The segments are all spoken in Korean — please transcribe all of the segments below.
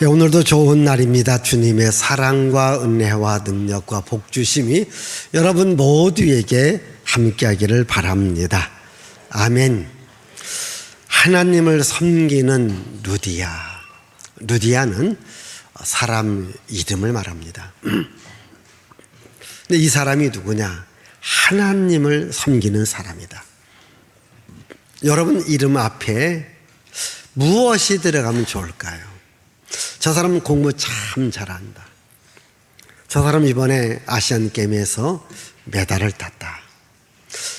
오늘도 좋은 날입니다. 주님의 사랑과 은혜와 능력과 복주심이 여러분 모두에게 함께하기를 바랍니다. 아멘. 하나님을 섬기는 루디아. 루디아는 사람 이름을 말합니다. 근데 이 사람이 누구냐? 하나님을 섬기는 사람이다. 여러분 이름 앞에 무엇이 들어가면 좋을까요? 저 사람은 공부 참 잘한다. 저 사람 이번에 아시안게임에서 메달을 땄다.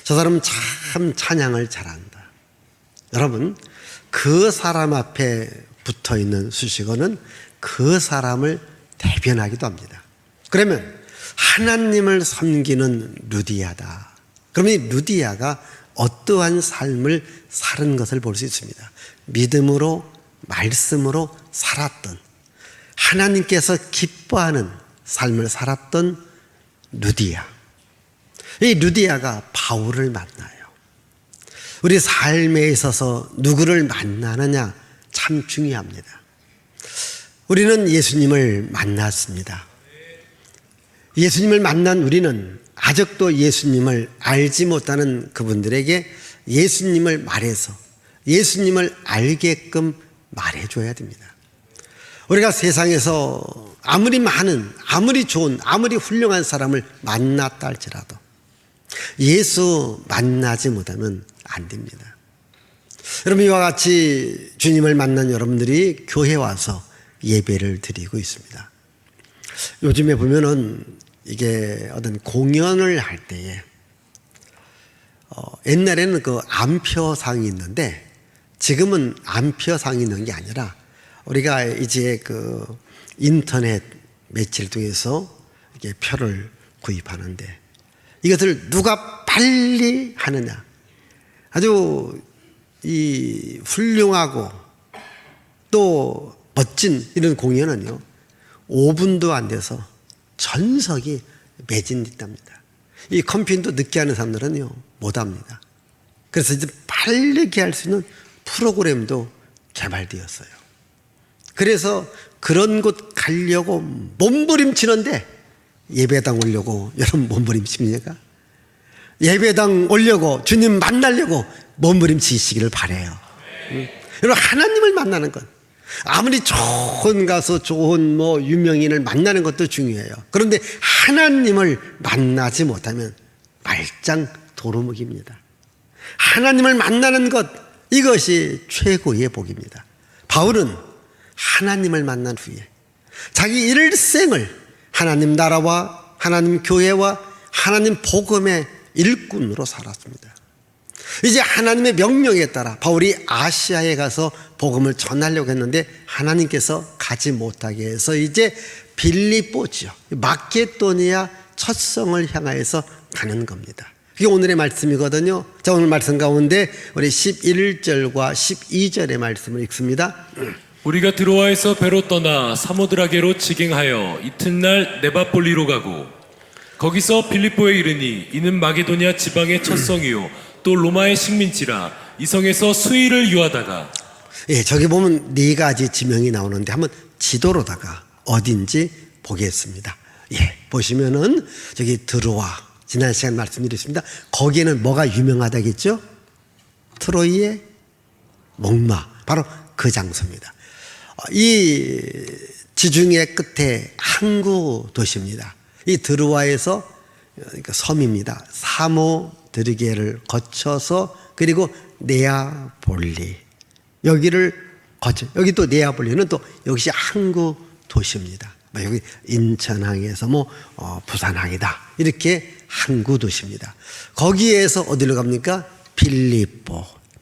저 사람은 참 찬양을 잘한다. 여러분, 그 사람 앞에 붙어있는 수식어는 그 사람을 대변하기도 합니다. 그러면 하나님을 섬기는 루디아다. 그러면 이 루디아가 어떠한 삶을 사는 것을 볼 수 있습니다. 믿음으로, 말씀으로 살았던, 하나님께서 기뻐하는 삶을 살았던 루디아. 이 루디아가 바울을 만나요. 우리 삶에 있어서 누구를 만나느냐 참 중요합니다. 우리는 예수님을 만났습니다. 예수님을 만난 우리는 아직도 예수님을 알지 못하는 그분들에게 예수님을 말해서 예수님을 알게끔 말해줘야 됩니다. 우리가 세상에서 아무리 많은, 아무리 좋은, 아무리 훌륭한 사람을 만났다 할지라도 예수 만나지 못하면 안 됩니다. 여러분, 이와 같이 주님을 만난 여러분들이 교회에 와서 예배를 드리고 있습니다. 요즘에 보면은 이게 어떤 공연을 할 때에 옛날에는 그 암표상이 있는데 지금은 암표상이 있는 게 아니라 우리가 이제 그 인터넷 매체를 통해서 이렇게 표를 구입하는데 이것을 누가 빨리 하느냐. 아주 이 훌륭하고 또 멋진 이런 공연은요 5분도 안 돼서 전석이 매진됐답니다. 이 컴퓨터 늦게 하는 사람들은요 못합니다. 그래서 이제 빠르게 할 수 있는 프로그램도 개발되었어요. 그래서 그런 곳 가려고 몸부림치는데 예배당 오려고 여러분 몸부림칩니까? 예배당 오려고 주님 만나려고 몸부림치시기를 바라요. 여러분 하나님을 만나는 것 아무리 좋은 가수 좋은 뭐 유명인을 만나는 것도 중요해요. 그런데 하나님을 만나지 못하면 말짱 도루묵입니다. 하나님을 만나는 것 이것이 최고의 복입니다. 바울은 하나님을 만난 후에 자기 일생을 하나님 나라와 하나님 교회와 하나님 복음의 일꾼으로 살았습니다. 이제 하나님의 명령에 따라 바울이 아시아에 가서 복음을 전하려고 했는데 하나님께서 가지 못하게 해서 이제 빌립보지요, 마케도니아 첫 성을 향하여서 가는 겁니다. 그게 오늘의 말씀이거든요. 자, 오늘 말씀 가운데 우리 11절과 12절의 말씀을 읽습니다. 우리가 드로아에서 배로 떠나 사모드라게로 직행하여 이튿날 네바폴리로 가고 거기서 빌립보에 이르니 이는 마게도니아 지방의 첫 성이요 또 로마의 식민지라 이 성에서 수일을 유하다가 예, 저기 보면 네 가지 지명이 나오는데 한번 지도로다가 어딘지 보겠습니다. 예, 보시면은 저기 드로아 지난 시간 말씀드렸습니다. 거기에는 뭐가 유명하다겠죠? 트로이의 목마 바로 그 장소입니다. 이 지중해 끝에 항구 도시입니다. 이 드로아에서 섬입니다. 사모드리게를 거쳐서 그리고 네아폴리 여기를 거쳐 여기 또 네아폴리는 또 역시 항구 도시입니다. 여기 인천항에서 부산항이다 이렇게 항구 도시입니다. 거기에서 어디로 갑니까?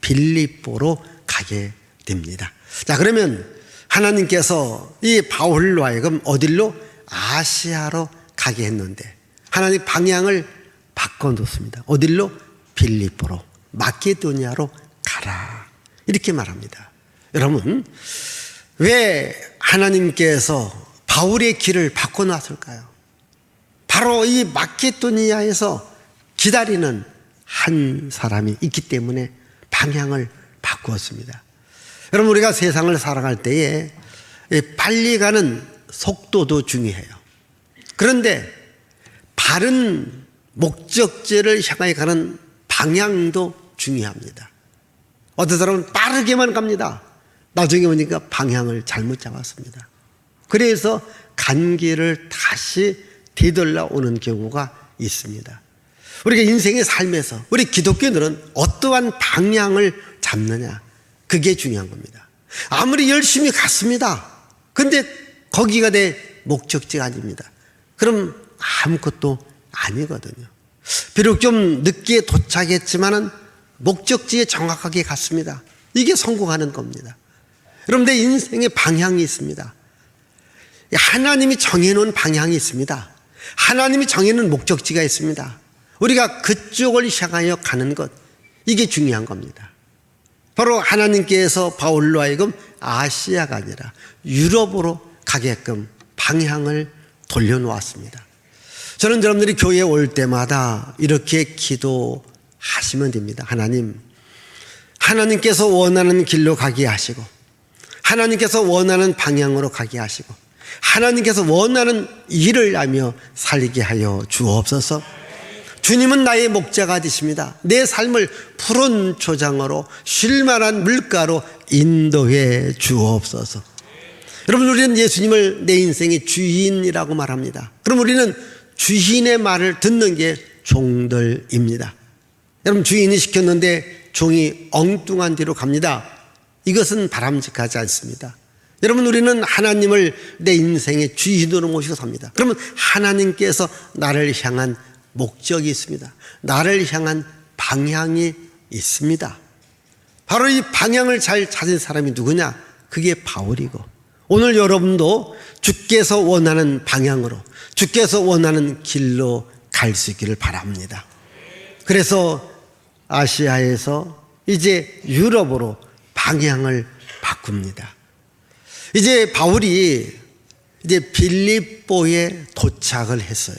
빌립보로 가게 됩니다. 자, 그러면 하나님께서 이 바울로 하여금 어디로? 아시아로 가게 했는데 하나님 방향을 바꿔놓습니다. 어디로? 빌립보로, 마케도니아로 가라 이렇게 말합니다. 여러분 왜 하나님께서 바울의 길을 바꿔놨을까요? 바로 이 마케도니아에서 기다리는 한 사람이 있기 때문에 방향을 바꾸었습니다. 여러분 우리가 세상을 살아갈 때에 빨리 가는 속도도 중요해요. 그런데 바른 목적지를 향해 가는 방향도 중요합니다. 어떤 사람은 빠르게만 갑니다. 나중에 오니까 방향을 잘못 잡았습니다. 그래서 간 길을 다시 되돌아 오는 경우가 있습니다. 우리가 인생의 삶에서 우리 기독교인들은 어떠한 방향을 잡느냐, 그게 중요한 겁니다. 아무리 열심히 갔습니다. 근데 거기가 내 목적지가 아닙니다. 그럼 아무것도 아니거든요. 비록 좀 늦게 도착했지만은 목적지에 정확하게 갔습니다. 이게 성공하는 겁니다. 여러분, 내 인생의 방향이 있습니다. 하나님이 정해놓은 방향이 있습니다. 하나님이 정해놓은 목적지가 있습니다. 우리가 그쪽을 향하여 가는 것, 이게 중요한 겁니다. 바로 하나님께서 바울로 하여금 아시아가 아니라 유럽으로 가게끔 방향을 돌려놓았습니다. 저는 여러분들이 교회에 올 때마다 이렇게 기도하시면 됩니다. 하나님께서 원하는 길로 가게 하시고, 하나님께서 원하는 방향으로 가게 하시고, 하나님께서 원하는 일을 하며 살게 하여 주옵소서. 주님은 나의 목자가 되십니다. 내 삶을 푸른 초장으로 쉴만한 물가로 인도해 주옵소서. 여러분, 우리는 예수님을 내 인생의 주인이라고 말합니다. 그럼 우리는 주인의 말을 듣는 게 종들입니다. 여러분, 주인이 시켰는데 종이 엉뚱한 뒤로 갑니다. 이것은 바람직하지 않습니다. 여러분, 우리는 하나님을 내 인생의 주인으로 모시고 삽니다. 그러면 하나님께서 나를 향한 목적이 있습니다. 나를 향한 방향이 있습니다. 바로 이 방향을 잘 찾은 사람이 누구냐? 그게 바울이고, 오늘 여러분도 주께서 원하는 방향으로, 주께서 원하는 길로 갈 수 있기를 바랍니다. 그래서 아시아에서 이제 유럽으로 방향을 바꿉니다. 이제 바울이 이제 빌립보에 도착을 했어요.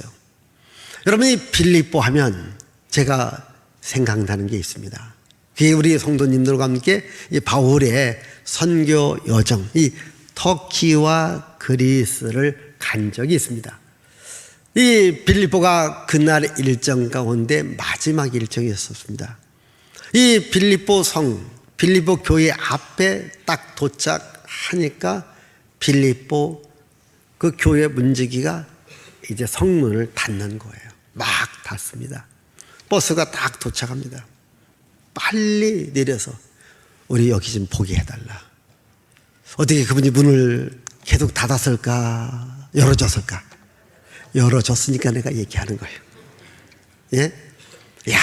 여러분, 이 빌립보 하면 제가 생각나는 게 있습니다. 그게 우리 성도님들과 함께 이 바울의 선교 여정, 이 터키와 그리스를 간 적이 있습니다. 이 빌립보가 그날 일정 가운데 마지막 일정이었습니다. 이 빌립보 성, 빌립보 교회 앞에 딱 도착하니까 빌립보 그 교회 문지기가 이제 성문을 닫는 거예요. 막 닫습니다. 버스가 딱 도착합니다. 빨리 내려서 우리 여기 좀 보게 해달라. 어떻게 그분이 문을 계속 닫았을까? 열어줬을까? 열어줬으니까 내가 얘기하는 거예요. 예? 야,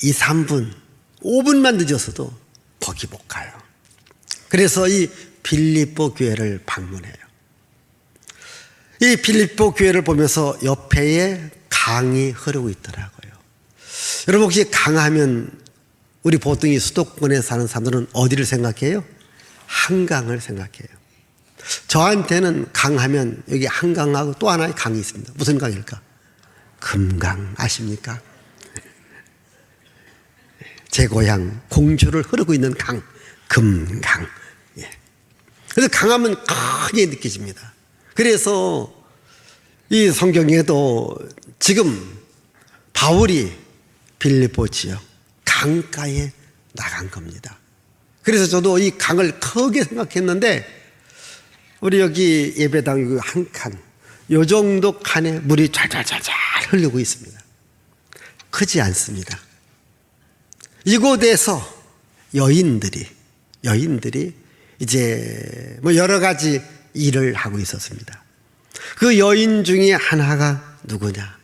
2, 3분, 5분만 늦었어도 거기 못 가요. 그래서 이 빌립보 교회를 방문해요. 이 빌립보 교회를 보면서 옆에 강이 흐르고 있더라고요. 여러분, 혹시 강하면 우리 보통 이 수도권에 사는 사람들은 어디를 생각해요? 한강을 생각해요. 저한테는 강하면 여기 한강하고 또 하나의 강이 있습니다. 무슨 강일까? 금강 아십니까? 제 고향 공주를 흐르고 있는 강, 금강. 그래서 강하면 크게 느껴집니다. 그래서 이 성경에도 지금 바울이 빌립보 지역 강가에 나간 겁니다. 그래서 저도 이 강을 크게 생각했는데, 우리 여기 예배당 한 칸, 요 정도 칸에 물이 잘잘잘잘 흐르고 있습니다. 크지 않습니다. 이곳에서 여인들이 이제 뭐 여러 가지 일을 하고 있었습니다. 그 여인 중에 하나가 누구냐?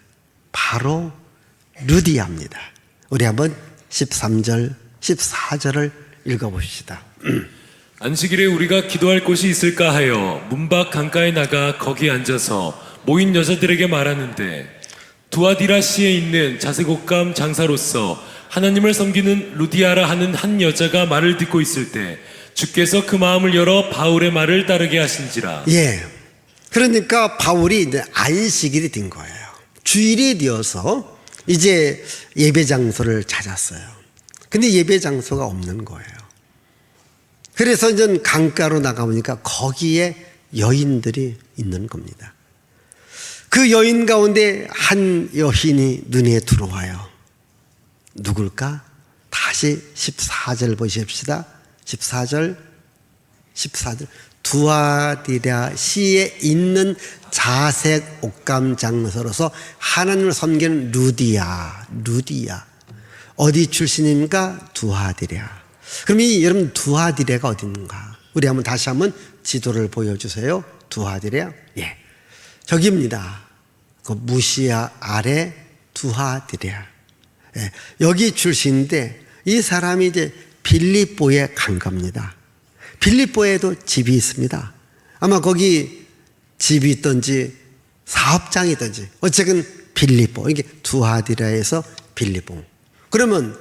바로 루디아입니다. 우리 한번 13절, 14절을 읽어봅시다. 안식일에 우리가 기도할 곳이 있을까 하여 문밖 강가에 나가 거기 앉아서 모인 여자들에게 말하는데, 두아디라시에 있는 자색옷감 장사로서 하나님을 섬기는 루디아라 하는 한 여자가 말을 듣고 있을 때 주께서 그 마음을 열어 바울의 말을 따르게 하신지라. 예. 그러니까 바울이 이제 안식일이 된 거예요. 주일이 되어서 이제 예배 장소를 찾았어요. 근데 예배 장소가 없는 거예요. 그래서 이제 강가로 나가보니까 거기에 여인들이 있는 겁니다. 그 여인 가운데 한 여인이 눈에 들어와요. 누굴까? 다시 14절 보십시다. 14절. 두아디라 시에 있는 자색 옷감 장서로서 하나님을 섬기는 루디아. 어디 출신입니까? 두아디라. 그럼 여러분 두아디라가 어딘가? 우리 다시 한번 지도를 보여주세요. 두아디라. 예, 저기입니다. 그 무시아 아래 두아디라. 예, 여기 출신인데 이 사람이 이제 빌립보에 간 겁니다. 빌립보에도 집이 있습니다. 아마 거기 집이 있든지 사업장이 있든지 어쨌든 빌립보, 이게 두아디라에서 빌립보. 그러면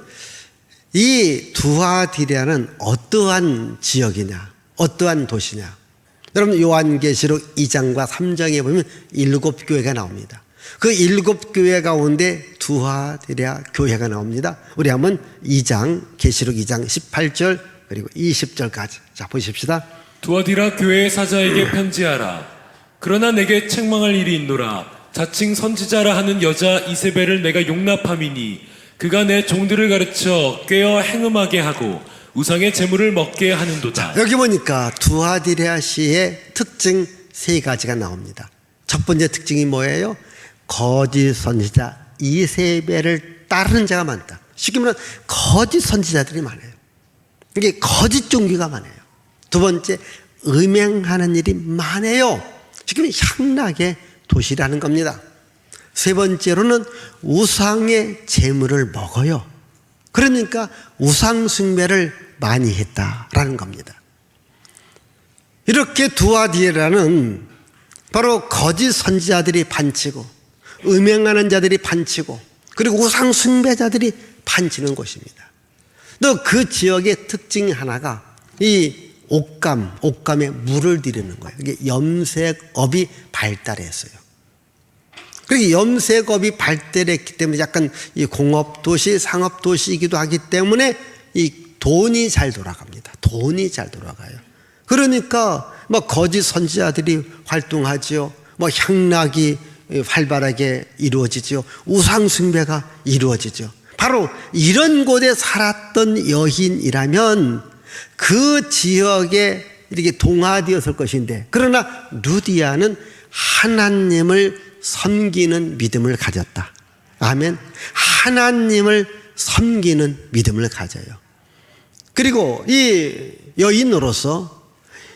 이 두아디라는 어떠한 지역이냐, 어떠한 도시냐? 여러분 요한계시록 2장과 3장에 보면 7교회가 나옵니다. 그 7교회 가운데 두아디라 교회가 나옵니다. 우리 한번 2장, 계시록 2장 18절 그리고 20절까지 자 보십시다. 두아디라 교회의 사자에게 편지하라. 그러나 내게 책망할 일이 있노라. 자칭 선지자라 하는 여자 이세벨을 내가 용납함이니 그가 내 종들을 가르쳐 꿰어 행음하게 하고 우상의 재물을 먹게 하는도다. 여기 보니까 두아디라 시의 특징 3가지가 나옵니다. 첫 번째 특징이 뭐예요? 거짓 선지자 이세벨을 따르는 자가 많다. 쉽게 말하면 거짓 선지자들이 많아요. 이게 거짓 종교가 많아요. 두 번째, 음행하는 일이 많아요. 지금 향락의 도시라는 겁니다. 세 번째로는 우상의 재물을 먹어요. 그러니까 우상 숭배를 많이 했다라는 겁니다. 이렇게 두아디라는 바로 거짓 선지자들이 반치고 음행하는 자들이 반치고 그리고 우상 숭배자들이 반치는 곳입니다. 또 그 지역의 특징 하나가 이 옷감에 물을 들이는 거예요. 이게 염색업이 발달했어요. 그리고 염색업이 발달했기 때문에 약간 이 공업도시, 상업도시이기도 하기 때문에 이 돈이 잘 돌아갑니다. 돈이 잘 돌아가요. 그러니까 거짓 선지자들이 활동하지요. 향락이 활발하게 이루어지죠. 우상숭배가 이루어지죠. 바로 이런 곳에 살았던 여인이라면 그 지역에 이렇게 동화되었을 것인데, 그러나 루디아는 하나님을 섬기는 믿음을 가졌다. 아멘. 하나님을 섬기는 믿음을 가져요. 그리고 이 여인으로서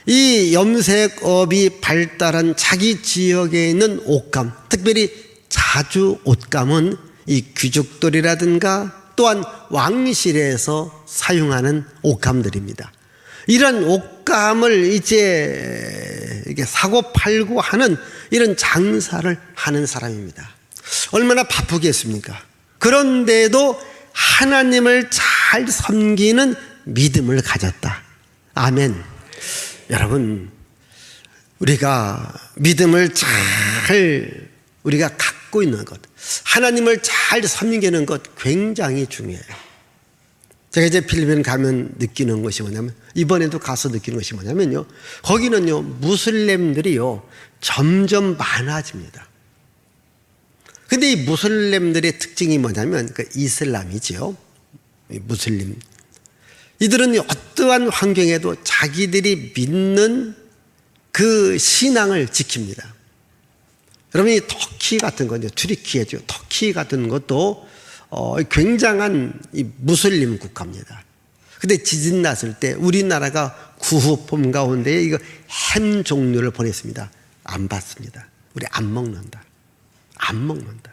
이 염색업이 발달한 자기 지역에 있는 옷감, 특별히 자주 옷감은 이 귀족들이라든가 또한 왕실에서 사용하는 옷감들입니다. 이런 옷감을 이제 이게 사고 팔고 하는 이런 장사를 하는 사람입니다. 얼마나 바쁘겠습니까? 그런데도 하나님을 잘 섬기는 믿음을 가졌다. 아멘. 여러분, 우리가 믿음을 잘 우리가 갖고 있는 것, 하나님을 잘 섬기는 것 굉장히 중요해요. 제가 이제 필리핀 가면 느끼는 것이 뭐냐면, 이번에도 가서 느끼는 것이 뭐냐면요, 거기는요 무슬림들이요 점점 많아집니다. 근데 이 무슬림들의 특징이 뭐냐면 그 이슬람이지요. 무슬림 이들은 어떠한 환경에도 자기들이 믿는 그 신앙을 지킵니다. 여러분, 이 터키 같은 거, 튀르키예죠. 터키 같은 것도 굉장한 이 무슬림 국가입니다. 근데 지진 났을 때 우리나라가 구호품 가운데 이거 햄 종류를 보냈습니다. 안 받습니다. 우리 안 먹는다. 안 먹는다.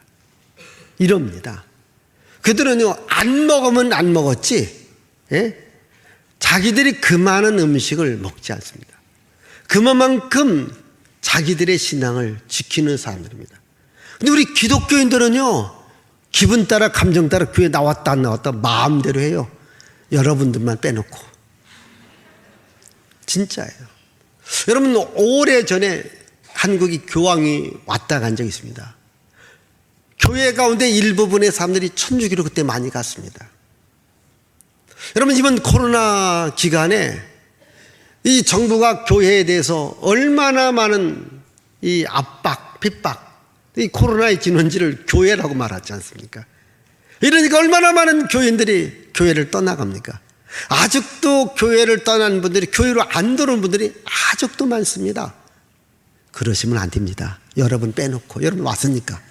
이럽니다. 그들은요, 안 먹으면 안 먹었지, 예? 자기들이 그 많은 음식을 먹지 않습니다. 그만큼 자기들의 신앙을 지키는 사람들입니다. 근데 우리 기독교인들은요, 기분 따라 감정 따라 교회 나왔다 안 나왔다 마음대로 해요. 여러분들만 빼놓고. 진짜예요. 여러분, 오래전에 한국이 교황이 왔다 간 적이 있습니다. 교회 가운데 일부분의 사람들이 천주교로 그때 많이 갔습니다. 여러분, 이번 코로나 기간에 이 정부가 교회에 대해서 얼마나 많은 이 압박, 핍박, 이 코로나의 진원지를 교회라고 말하지 않습니까? 이러니까 얼마나 많은 교인들이 교회를 떠나갑니까? 아직도 교회를 떠난 분들이, 교회로 안 들어온 분들이 아직도 많습니다. 그러시면 안 됩니다. 여러분 빼놓고, 여러분 왔으니까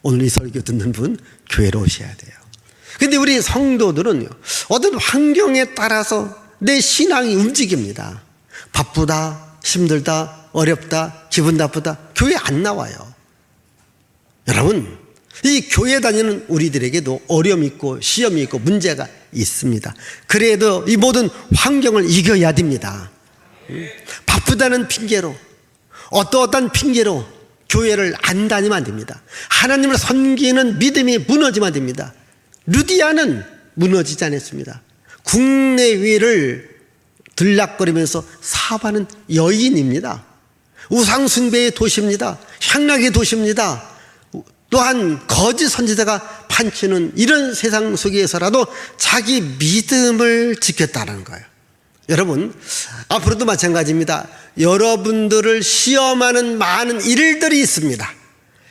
오늘 이 설교 듣는 분 교회로 오셔야 돼요. 근데 우리 성도들은요, 어떤 환경에 따라서 내 신앙이 움직입니다. 바쁘다, 힘들다, 어렵다, 기분 나쁘다, 교회 안 나와요. 여러분, 이 교회 다니는 우리들에게도 어려움이 있고 시험이 있고 문제가 있습니다. 그래도 이 모든 환경을 이겨야 됩니다. 바쁘다는 핑계로, 어떠한 핑계로 교회를 안 다니면 안 됩니다. 하나님을 섬기는 믿음이 무너지면 안 됩니다. 루디아는 무너지지 않았습니다. 국내위를 들락거리면서 사업하는 여인입니다. 우상숭배의 도시입니다. 향락의 도시입니다. 또한 거짓 선지자가 판치는 이런 세상 속에서라도 자기 믿음을 지켰다는 거예요. 여러분, 앞으로도 마찬가지입니다. 여러분들을 시험하는 많은 일들이 있습니다.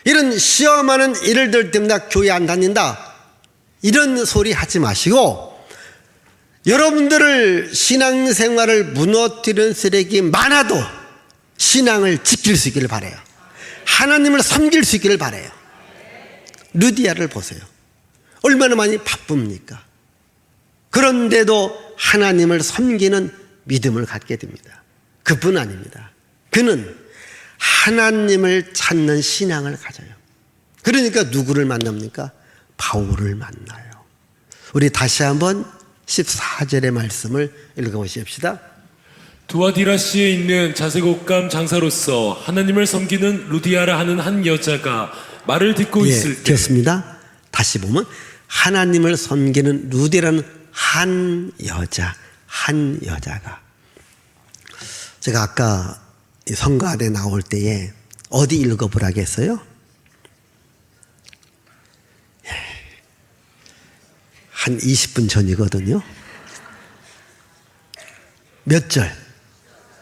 이런 시험하는 일들 때문에 교회 안 다닌다, 이런 소리 하지 마시고, 여러분들을 신앙생활을 무너뜨리는 쓰레기 많아도 신앙을 지킬 수 있기를 바라요. 하나님을 섬길 수 있기를 바라요. 루디아를 보세요. 얼마나 많이 바쁩니까? 그런데도 하나님을 섬기는 믿음을 갖게 됩니다. 그뿐 아닙니다. 그는 하나님을 찾는 신앙을 가져요. 그러니까 누구를 만납니까? 바울을 만나요. 우리 다시 한번 14절의 말씀을 읽어보십시다. 두아디라시에 있는 자색옷감 장사로서 하나님을 섬기는 루디아라 하는 한 여자가 말을 듣고 있을 때, 됐습니다. 다시 보면 하나님을 섬기는 루디라는 한 여자가, 제가 아까 성가대 나올 때에 어디 읽어보라고 했어요? 한 20분 전이거든요. 몇 절?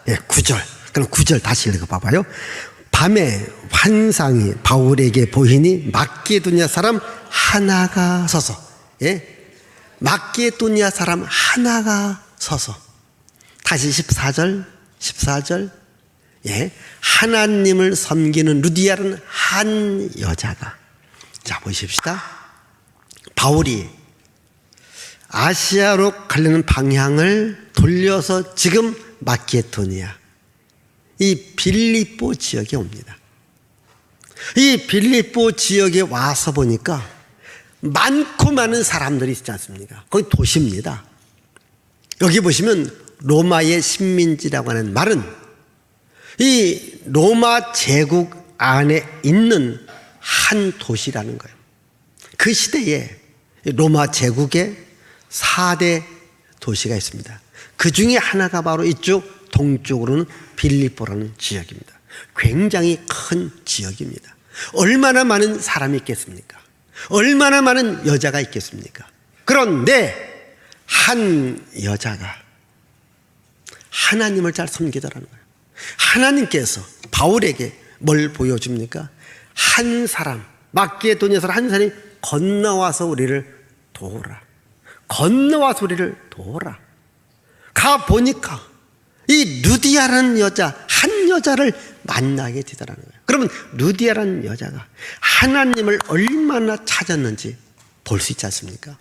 9절. 그럼 9절 다시 읽어봐봐요. 밤에 환상이 바울에게 보이니 마게도냐 사람 하나가 서서, 마게도냐 사람 하나가 서서. 다시 14절. 하나님을 섬기는 루디아라는 한 여자가. 자, 보십시다. 바울이 아시아로 가려는 방향을 돌려서 지금 마게도니아, 이 빌립보 지역에 옵니다. 이 빌립보 지역에 와서 보니까 많고 많은 사람들이 있지 않습니까? 거기 도시입니다. 여기 보시면 로마의 식민지라고 하는 말은 이 로마 제국 안에 있는 한 도시라는 거예요. 그 시대에 로마 제국에 4대 도시가 있습니다. 그 중에 하나가 바로 이쪽 동쪽으로는 빌립보라는 지역입니다. 굉장히 큰 지역입니다. 얼마나 많은 사람이 있겠습니까? 얼마나 많은 여자가 있겠습니까? 그런데 한 여자가 하나님을 잘 섬기더라는 거예요. 하나님께서 바울에게 뭘 보여줍니까? 한 사람, 마게도니아에서 한 사람이 건너와서 우리를 도우라. 건너와서 우리를 도우라. 가 보니까 이 루디아라는 여자, 한 여자를 만나게 되더라는 거예요. 그러면 루디아라는 여자가 하나님을 얼마나 찾았는지 볼 수 있지 않습니까?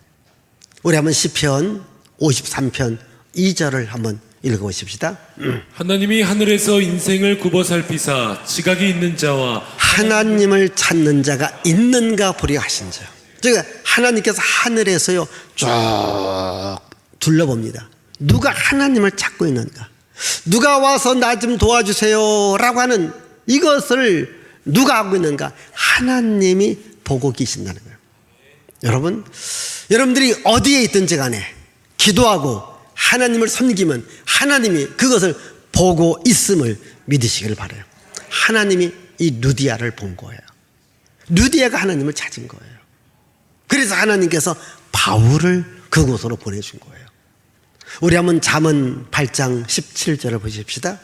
우리 한번 시편 53편 2절을 한번 읽어보십시다. 하나님이 하늘에서 인생을 굽어 살피사 지각이 있는 자와 하나님을 찾는 자가 있는가 보려 하신 자. 즉 하나님께서 하늘에서요 쭉 둘러봅니다. 누가 하나님을 찾고 있는가, 누가 와서 나 좀 도와주세요 라고 하는 이것을 누가 하고 있는가, 하나님이 보고 계신다는 거예요. 여러분들이 어디에 있든지 간에 기도하고 하나님을 섬기면 하나님이 그것을 보고 있음을 믿으시길 바라요. 하나님이 이 루디아를 본 거예요. 루디아가 하나님을 찾은 거예요. 그래서 하나님께서 바울을 그곳으로 보내준 거예요. 우리 한번 잠언 8장 17절을 보십시다.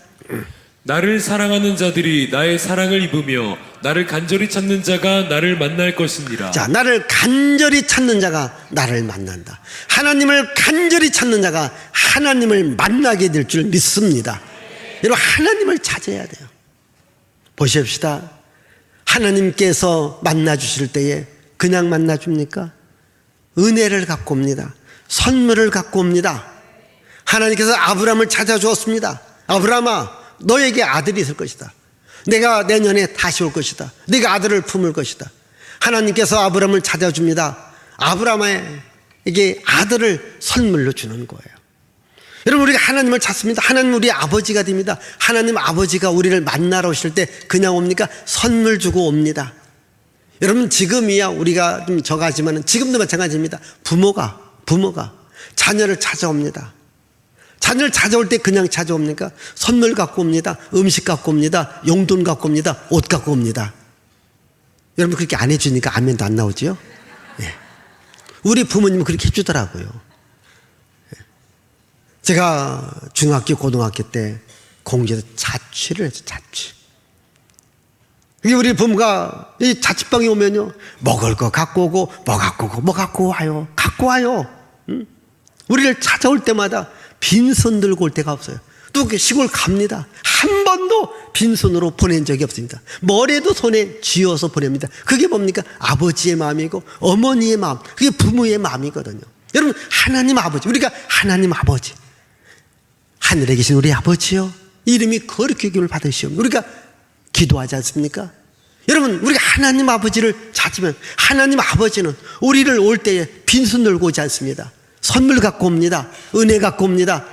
나를 사랑하는 자들이 나의 사랑을 입으며 나를 간절히 찾는 자가 나를 만날 것이니라. 자, 나를 간절히 찾는 자가 나를 만난다. 하나님을 간절히 찾는 자가 하나님을 만나게 될 줄 믿습니다. 여러분, 하나님을 찾아야 돼요. 보십시다. 하나님께서 만나주실 때에 그냥 만나줍니까? 은혜를 갖고 옵니다. 선물을 갖고 옵니다. 하나님께서 아브라함을 찾아주었습니다. 아브라함아, 너에게 아들이 있을 것이다. 내가 내년에 다시 올 것이다. 네가 아들을 품을 것이다. 하나님께서 아브라함을 찾아줍니다. 아브라함에게 아들을 선물로 주는 거예요. 여러분, 우리가 하나님을 찾습니다. 하나님 우리의 아버지가 됩니다. 하나님 아버지가 우리를 만나러 오실 때 그냥 옵니까? 선물 주고 옵니다. 여러분, 지금이야 우리가 좀 적하지만 지금도 마찬가지입니다. 부모가 자녀를 찾아옵니다. 자녀를 찾아올 때 그냥 찾아옵니까? 선물 갖고 옵니다. 음식 갖고 옵니다. 용돈 갖고 옵니다. 옷 갖고 옵니다. 여러분, 그렇게 안 해주니까 아멘도 안 나오죠? 예. 우리 부모님은 그렇게 해주더라고요. 예. 제가 중학교, 고등학교 때 공주에서 자취를 했어요. 자취. 우리 부모가 이 자취방에 오면요, 먹을 거 갖고 오고, 뭐 갖고 오고, 뭐 갖고 와요. 갖고 와요. 응? 우리를 찾아올 때마다 빈손 들고 올 때가 없어요. 또 시골 갑니다. 한 번도 빈손으로 보낸 적이 없습니다. 뭐래도 손에 쥐어서 보냅니다. 그게 뭡니까? 아버지의 마음이고 어머니의 마음, 그게 부모의 마음이거든요. 여러분, 하나님 아버지, 우리가 하나님 아버지, 하늘에 계신 우리 아버지요, 이름이 거룩히 여김을 받으시옵니다. 우리가 기도하지 않습니까? 여러분, 우리가 하나님 아버지를 찾으면 하나님 아버지는 우리를 올 때에 빈손 들고 오지 않습니다. 선물 갖고 옵니다. 은혜 갖고 옵니다.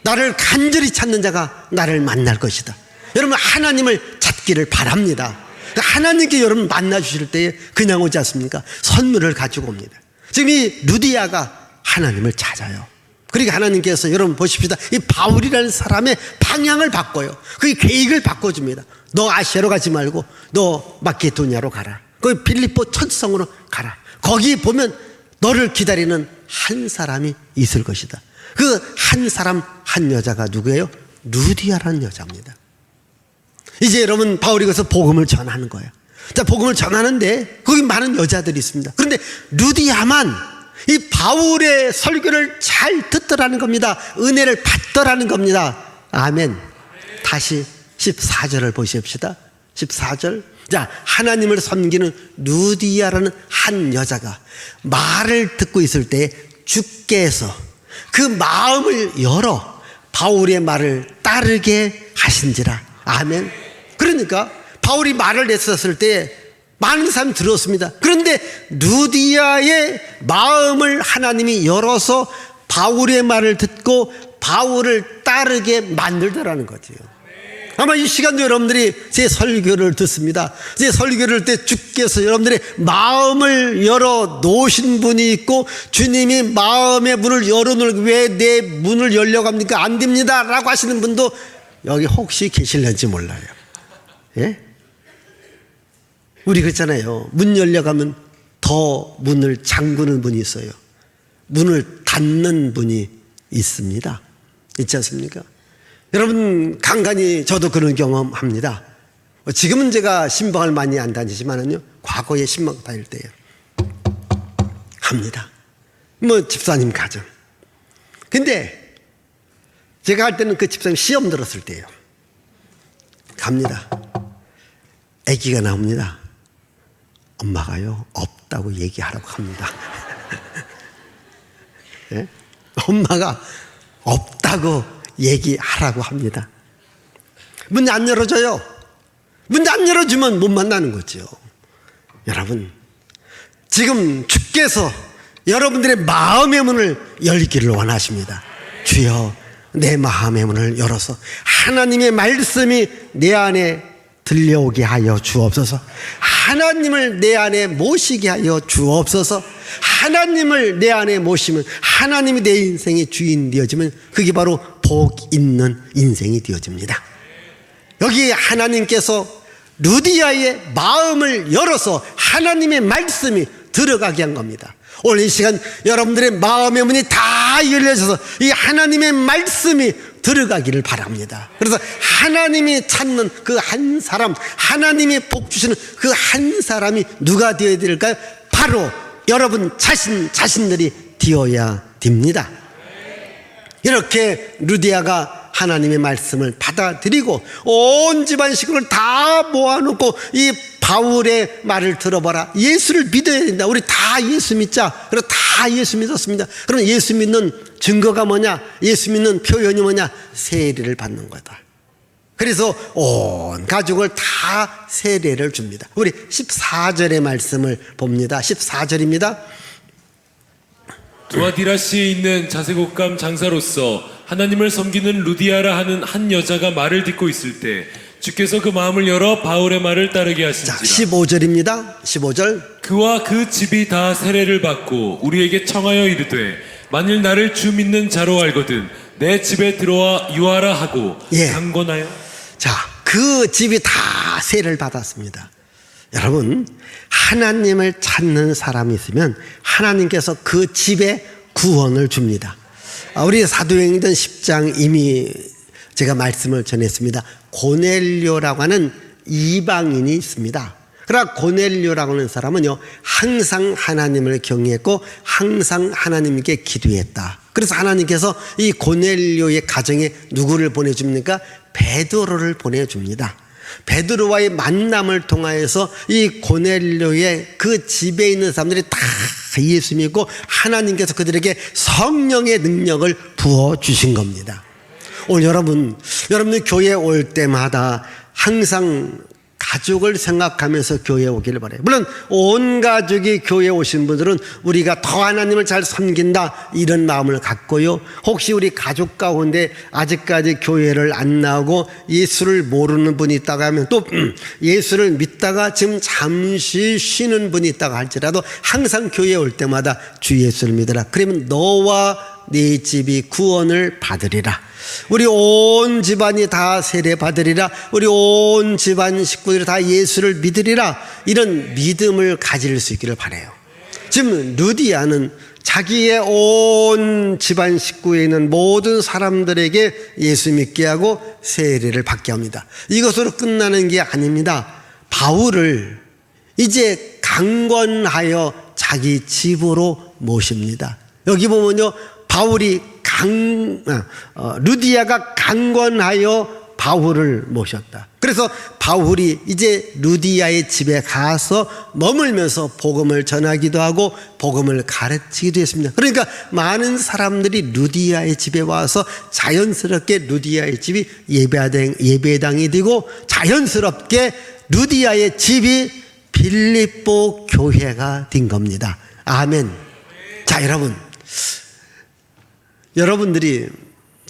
나를 간절히 찾는 자가 나를 만날 것이다. 여러분, 하나님을 찾기를 바랍니다. 하나님께 여러분 만나 주실 때에 그냥 오지 않습니까? 선물을 가지고 옵니다. 지금 이 루디아가 하나님을 찾아요. 그러니까 하나님께서 여러분 보십시다. 이 바울이라는 사람의 방향을 바꿔요. 그 계획을 바꿔줍니다. 너 아시아로 가지 말고 너 마케도니아로 가라. 거기 빌립보 천성으로 가라. 거기 보면 너를 기다리는 한 사람이 있을 것이다. 그 한 사람, 한 여자가 누구예요? 루디아라는 여자입니다. 이제 여러분, 바울이 가서 복음을 전하는 거예요. 자, 복음을 전하는데 거기 많은 여자들이 있습니다. 그런데 루디아만 이 바울의 설교를 잘 듣더라는 겁니다. 은혜를 받더라는 겁니다. 아멘. 다시 14절을 보십시다. 14절. 자, 하나님을 섬기는 루디아라는 한 여자가 말을 듣고 있을 때 주께서 그 마음을 열어 바울의 말을 따르게 하신지라. 아멘. 그러니까 바울이 말을 했었을 때 많은 사람이 들었습니다. 그런데 루디아의 마음을 하나님이 열어서 바울의 말을 듣고 바울을 따르게 만들더라는 거죠. 아마 이 시간도 여러분들이 제 설교를 듣습니다. 제 설교를 때 주께서 여러분들의 마음을 열어 놓으신 분이 있고, 주님이 마음의 문을 열어놓을, 왜 내 문을 열려고 합니까? 안 됩니다 라고 하시는 분도 여기 혹시 계실는지 몰라요. 예? 우리 그랬잖아요. 문 열려가면 더 문을 잠그는 분이 있어요. 문을 닫는 분이 있습니다. 있지 않습니까? 여러분, 간간히 저도 그런 경험합니다. 지금은 제가 신방을 많이 안 다니지만은요, 과거에 신방 다닐 때요, 합니다. 뭐 집사님 가정. 근데 제가 할 때는 그 집사님 시험 들었을 때요, 갑니다. 아기가 나옵니다. 엄마가요, 없다고 얘기하라고 합니다. 네? 엄마가 없다고 얘기하라고 합니다. 문 안 열어줘요. 문 안 열어주면 못 만나는 거죠. 여러분, 지금 주께서 여러분들의 마음의 문을 열기를 원하십니다. 주여, 내 마음의 문을 열어서 하나님의 말씀이 내 안에 들려오게 하여 주옵소서. 하나님을 내 안에 모시게 하여 주옵소서. 하나님을 내 안에 모시면 하나님이 내 인생의 주인 되어지면 그게 바로 복 있는 인생이 되어집니다. 여기 하나님께서 루디아의 마음을 열어서 하나님의 말씀이 들어가게 한 겁니다. 오늘 이 시간 여러분들의 마음의 문이 다 열려져서 이 하나님의 말씀이 들어가기를 바랍니다. 그래서 하나님이 찾는 그 한 사람, 하나님이 복 주시는 그 한 사람이 누가 되어야 될까요? 바로 여러분 자신들이 되어야 됩니다. 이렇게 루디아가 하나님의 말씀을 받아들이고 온 집안 식구를 다 모아놓고 이 바울의 말을 들어봐라. 예수를 믿어야 된다. 우리 다 예수 믿자. 그래서 다 예수 믿었습니다. 그럼 예수 믿는 증거가 뭐냐? 예수 믿는 표현이 뭐냐? 세례를 받는 거다. 그래서 온 가족을 다 세례를 줍니다. 우리 14절의 말씀을 봅니다. 14절입니다. 두아디라시에 있는 자색옷감 장사로서 하나님을 섬기는 루디아라 하는 한 여자가 말을 듣고 있을 때 주께서 그 마음을 열어 바울의 말을 따르게 자, 하신지라. 15절입니다. 15절. 그와 그 집이 다 세례를 받고 우리에게 청하여 이르되 만일 나를 주 믿는 자로 알거든 내 집에 들어와 유하라 하고 예. 강권하여. 자, 그 집이 다 세례를 받았습니다. 여러분, 하나님을 찾는 사람이 있으면 하나님께서 그 집에 구원을 줍니다. 우리 사도행전 10장 이미 제가 말씀을 전했습니다. 고넬료라고 하는 이방인이 있습니다. 그러나 고넬료라고 하는 사람은요, 항상 하나님을 경외했고 항상 하나님께 기도했다. 그래서 하나님께서 이 고넬료의 가정에 누구를 보내줍니까? 베드로를 보내줍니다. 베드로와의 만남을 통하여서 이 고넬료의 그 집에 있는 사람들이 다 예수 믿고 하나님께서 그들에게 성령의 능력을 부어주신 겁니다. 오늘 여러분들 교회에 올 때마다 항상 가족을 생각하면서 교회에 오기를 바라요. 물론 온 가족이 교회에 오신 분들은 우리가 더 하나님을 잘 섬긴다 이런 마음을 갖고요. 혹시 우리 가족 가운데 아직까지 교회를 안 나오고 예수를 모르는 분이 있다고 하면 또 예수를 믿다가 지금 잠시 쉬는 분이 있다고 할지라도 항상 교회에 올 때마다 주 예수를 믿으라. 그러면 너와 네 집이 구원을 받으리라. 우리 온 집안이 다 세례 받으리라. 우리 온 집안 식구들이 다 예수를 믿으리라. 이런 믿음을 가질 수 있기를 바라요. 지금 루디아는 자기의 온 집안 식구에 있는 모든 사람들에게 예수 믿게 하고 세례를 받게 합니다. 이것으로 끝나는 게 아닙니다. 바울을 이제 강권하여 자기 집으로 모십니다. 여기 보면요, 바울이 루디아가 강권하여 바울을 모셨다. 그래서 바울이 이제 루디아의 집에 가서 머물면서 복음을 전하기도 하고 복음을 가르치기도 했습니다. 그러니까 많은 사람들이 루디아의 집에 와서 자연스럽게 루디아의 집이 예배당이 되고 자연스럽게 루디아의 집이 빌립보 교회가 된 겁니다. 아멘. 자, 여러분들이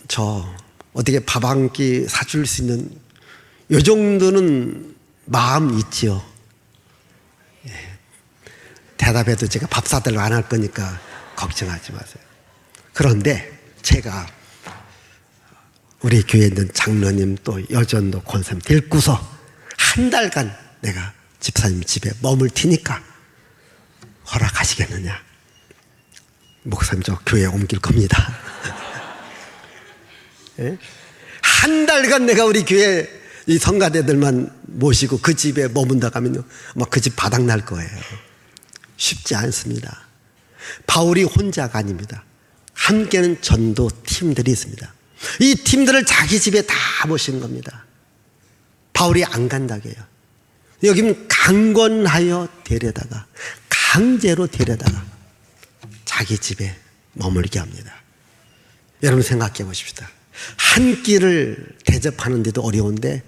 저 어떻게 밥 한 끼 사줄 수 있는 요 정도는 마음 있지요. 예. 대답해도 제가 밥 사달라고 안 할 거니까 걱정하지 마세요. 그런데 제가 우리 교회에 있는 장로님 또 여전도 권사님 데리고서 한 달간 내가 집사님 집에 머물 테니까 허락하시겠느냐? 목사님 저 교회에 옮길 겁니다. 예? 한 달간 내가 우리 교회 이 성가대들만 모시고 그 집에 머문다 가면요, 막 그 집 바닥 날 거예요. 쉽지 않습니다. 바울이 혼자가 아닙니다. 함께는 전도 팀들이 있습니다. 이 팀들을 자기 집에 다 모신 겁니다. 바울이 안 간다고 해요. 여기는 강권하여 데려다가 강제로 데려다가 자기 집에 머물게 합니다. 여러분 생각해 보십시다. 한 끼를 대접하는데도 어려운데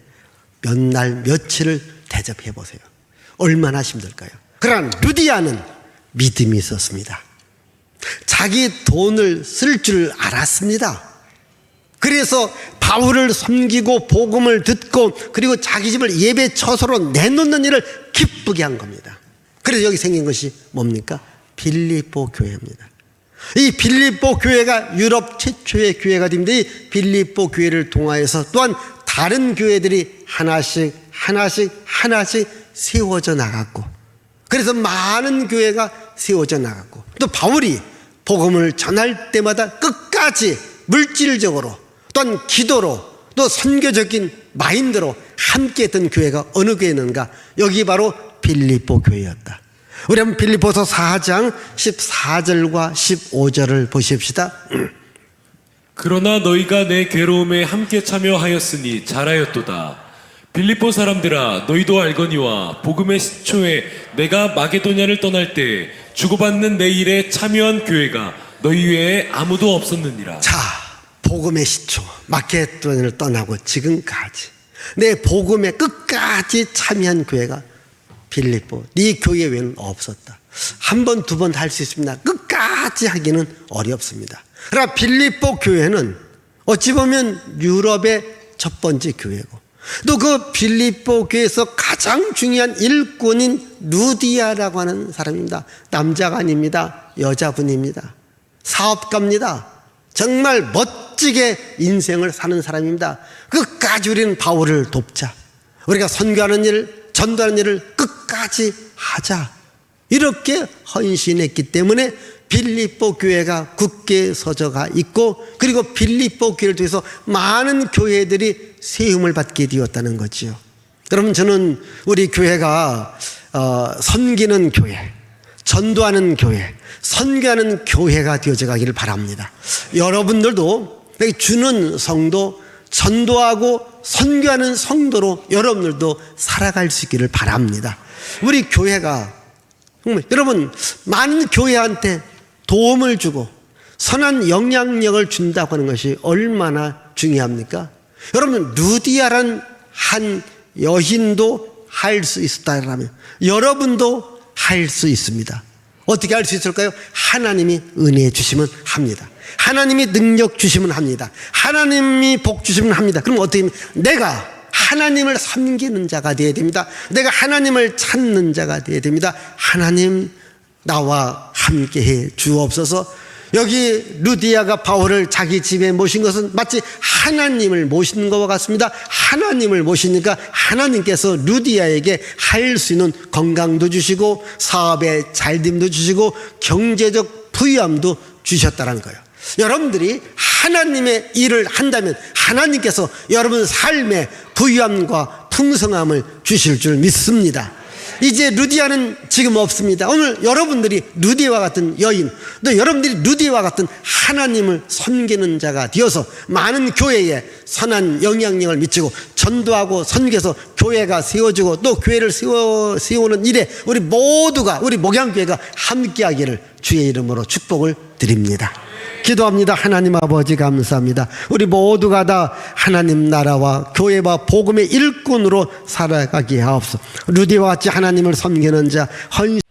몇 날 며칠을 대접해 보세요. 얼마나 힘들까요? 그러나 루디아는 믿음이 있었습니다. 자기 돈을 쓸 줄 알았습니다. 그래서 바울을 섬기고 복음을 듣고 그리고 자기 집을 예배 처소로 내놓는 일을 기쁘게 한 겁니다. 그래서 여기 생긴 것이 뭡니까? 빌립보 교회입니다. 이 빌립보 교회가 유럽 최초의 교회가 됩니다. 이 빌립보 교회를 통하여서 또한 다른 교회들이 하나씩 세워져 나갔고, 그래서 많은 교회가 세워져 나가고, 또 바울이 복음을 전할 때마다 끝까지 물질적으로 또한 기도로 또 선교적인 마인드로 함께했던 교회가 어느 교회였는가? 여기 바로 빌립보 교회였다. 우리 한번 빌립보서 4장 14절과 15절을 보십시다. 그러나 너희가 내 괴로움에 함께 참여하였으니 잘하였도다. 빌립보 사람들아, 너희도 알거니와 복음의 시초에 내가 마게도냐를 떠날 때 주고받는 내 일에 참여한 교회가 너희 외에 아무도 없었느니라. 자, 복음의 시초 마게도냐를 떠나고 지금까지 내 복음에 끝까지 참여한 교회가 빌립보, 네 교회 외에는 없었다. 한 번, 두 번 할 수 있습니다. 끝까지 하기는 어렵습니다. 그러나 빌립보 교회는 어찌 보면 유럽의 첫 번째 교회고, 또 그 빌립보 교회에서 가장 중요한 일꾼인 루디아라고 하는 사람입니다. 남자가 아닙니다. 여자분입니다. 사업가입니다. 정말 멋지게 인생을 사는 사람입니다. 끝까지 우리는 바울을 돕자. 우리가 선교하는 일, 전도하는 일을 끝까지 하자. 이렇게 헌신했기 때문에 빌립보 교회가 굳게 서져가 있고, 그리고 빌립보 교회를 통해서 많은 교회들이 세움을 받게 되었다는 거지요. 여러분, 저는 우리 교회가 섬기는 교회, 전도하는 교회, 선교하는 교회가 되어져 가기를 바랍니다. 여러분들도 주는 성도, 전도하고 선교하는 성도로 여러분들도 살아갈 수 있기를 바랍니다. 우리 교회가 여러분 많은 교회한테 도움을 주고 선한 영향력을 준다고 하는 것이 얼마나 중요합니까? 여러분, 루디아란 한 여인도 할 수 있었다면 여러분도 할 수 있습니다. 어떻게 할 수 있을까요? 하나님이 은혜 주시면 합니다. 하나님이 능력 주시면 합니다. 하나님이 복 주시면 합니다. 그럼 어떻게 하면 내가 하나님을 섬기는 자가 되어야 됩니다. 내가 하나님을 찾는 자가 되어야 됩니다. 하나님, 나와 함께해 주옵소서. 여기 루디아가 바울을 자기 집에 모신 것은 마치 하나님을 모시는 것과 같습니다. 하나님을 모시니까 하나님께서 루디아에게 할 수 있는 건강도 주시고 사업의 잘됨도 주시고 경제적 부유함도 주셨다는 거예요. 여러분들이 하나님의 일을 한다면 하나님께서 여러분 삶에 부유함과 풍성함을 주실 줄 믿습니다. 이제 루디아는 지금 없습니다. 오늘 여러분들이 루디아와 같은 여인, 또 여러분들이 루디아와 같은 하나님을 섬기는 자가 되어서 많은 교회에 선한 영향력을 미치고 전도하고 선교해서 교회가 세워지고 또 교회를 세우는 일에 우리 모두가, 우리 목양교회가 함께하기를 주의 이름으로 축복을 드립니다. 기도합니다. 하나님 아버지, 감사합니다. 우리 모두가 다 하나님 나라와 교회와 복음의 일꾼으로 살아가게 하옵소서. 루디와 같이 하나님을 섬기는 자, 헌신